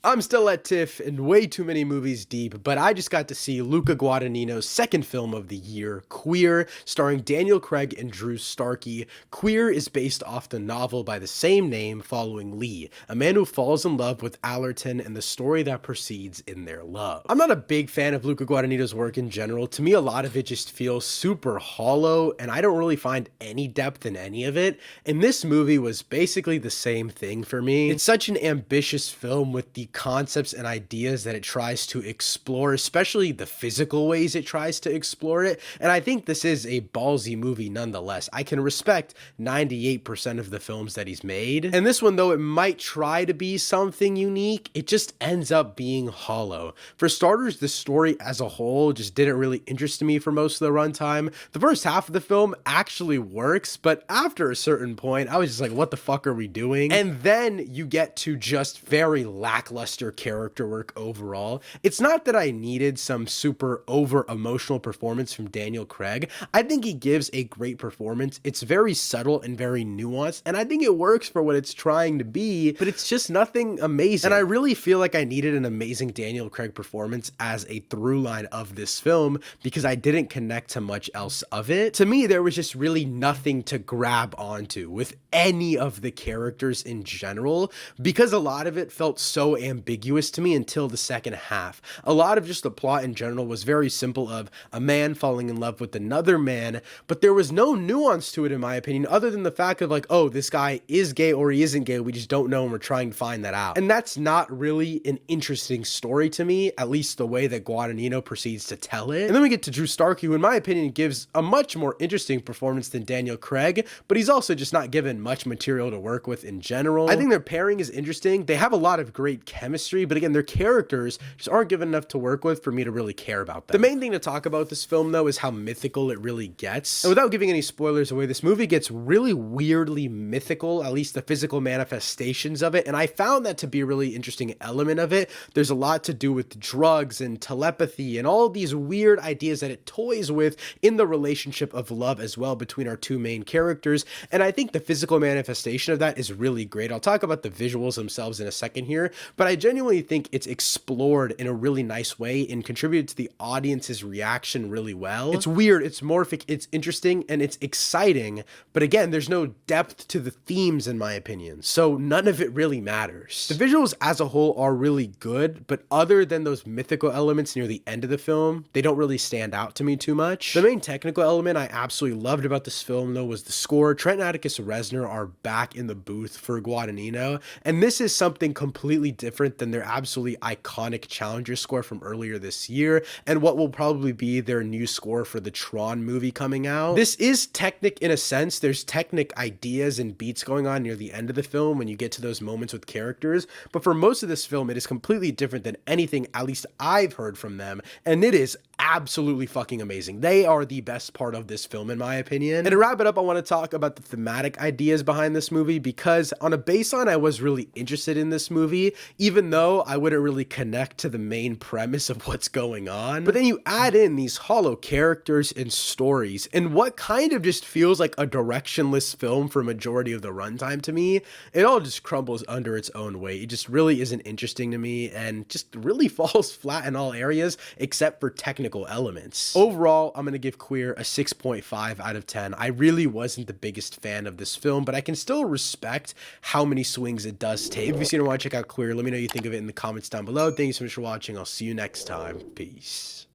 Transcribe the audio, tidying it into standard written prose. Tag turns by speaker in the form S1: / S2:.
S1: I'm still at TIFF and way too many movies deep, but I just got to see Luca Guadagnino's second film of the year, Queer, starring Daniel Craig and Drew Starkey. Queer is based off the novel by the same name following Lee, a man who falls in love with Allerton and the story that proceeds in their love. I'm not a big fan of Luca Guadagnino's work in general. To me, a lot of it just feels super hollow, and I don't really find any depth in any of it, and this movie was basically the same thing for me. It's such an ambitious film with the concepts and ideas that it tries to explore, especially the physical ways it tries to explore it. And I think this is a ballsy movie nonetheless. I can respect 98% of the films that he's made. And this one, though it might try to be something unique, it just ends up being hollow. For starters, the story as a whole just didn't really interest me for most of the runtime. The first half of the film actually works, but after a certain point, I was just like, what the fuck are we doing? And then you get to just very lackluster character work overall. It's not that I needed some super over emotional performance from Daniel Craig. I think he gives a great performance. It's very subtle and very nuanced, and I think it works for what it's trying to be, but it's just nothing amazing. And I really feel like I needed an amazing Daniel Craig performance as a through line of this film because I didn't connect to much else of it. To me, there was just really nothing to grab onto with any of the characters in general because a lot of it felt so ambiguous to me until the second half. A lot of just the plot in general was very simple of a man falling in love with another man, but there was no nuance to it in my opinion other than the fact of like, oh, this guy is gay or he isn't gay, we just don't know and we're trying to find that out. And that's not really an interesting story to me, at least the way that Guadagnino proceeds to tell it. And then we get to Drew Starkey, who in my opinion gives a much more interesting performance than Daniel Craig, but he's also just not given much material to work with in general. I think their pairing is interesting. They have a lot of great chemistry, but again, their characters just aren't given enough to work with for me to really care about them. The main thing to talk about this film, though, is how mythical it really gets. And without giving any spoilers away, this movie gets really weirdly mythical, at least the physical manifestations of it, and I found that to be a really interesting element of it. There's a lot to do with drugs and telepathy and all these weird ideas that it toys with in the relationship of love as well between our two main characters, and I think the physical manifestation of that is really great. I'll talk about the visuals themselves in a second here, but I genuinely think it's explored in a really nice way and contributed to the audience's reaction really well. It's weird, it's morphic, it's interesting, and it's exciting, but again, there's no depth to the themes in my opinion, so none of it really matters. The visuals as a whole are really good, but other than those mythical elements near the end of the film, they don't really stand out to me too much. The main technical element I absolutely loved about this film, though, was the score. Trent and Atticus Reznor are back in the booth for Guadagnino, and this is something completely different than their absolutely iconic Challenger score from earlier this year, and what will probably be their new score for the Tron movie coming out. This is Technic in a sense. There's Technic ideas and beats going on near the end of the film when you get to those moments with characters, but for most of this film, it is completely different than anything at least I've heard from them, and it is absolutely fucking amazing. They are the best part of this film in my opinion. And to wrap it up, I want to talk about the thematic ideas behind this movie because on a baseline, I was really interested in this movie, even though I wouldn't really connect to the main premise of what's going on. But then you add in these hollow characters and stories, and what kind of just feels like a directionless film for a majority of the runtime to me, it all just crumbles under its own weight. It just really isn't interesting to me and just really falls flat in all areas except for technical elements. Overall, I'm going to give Queer a 6.5 out of 10. I really wasn't the biggest fan of this film, but I can still respect how many swings it does take. If you've seen or want to check out Queer, let me know what you think of it in the comments down below. Thank you so much for watching. I'll see you next time. Peace.